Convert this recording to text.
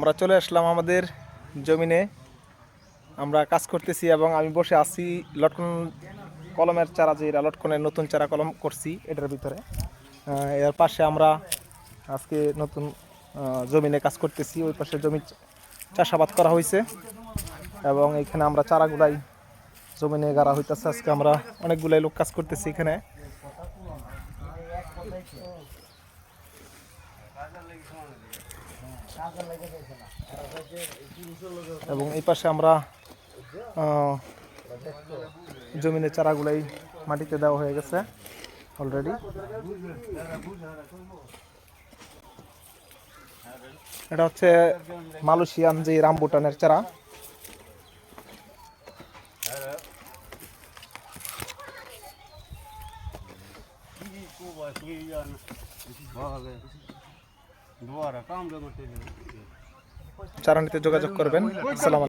আমরা চলে আসলাম আমাদের জমিনে। আমরা কাজ করতেছি এবং আমি বসে আছি লটকন কলমের চারা, যে লটকনের নতুন চারা কলম করছি এটার ভিতরে। এর পাশে আমরা আজকে নতুন জমিনে কাজ করতেছি। ওই পাশে জমি চাষাবাদ করা হয়েছে এবং এখানে আমরা চারাগুলাই জমিনে গাড়া হইতেছে। আজকে আমরা অনেকগুলাই লোক কাজ করতেছি এখানে। এবং এই পাশে আমরা জমিনের চারাগুলাই মাটিতে দেওয়া হয়ে গেছে অলরেডি। এটা হচ্ছে মালয়েশিয়ান যে রামবুটানের চারা। চারা নিতে যোগাযোগ করবেন। আসসালামু আলাইকুম।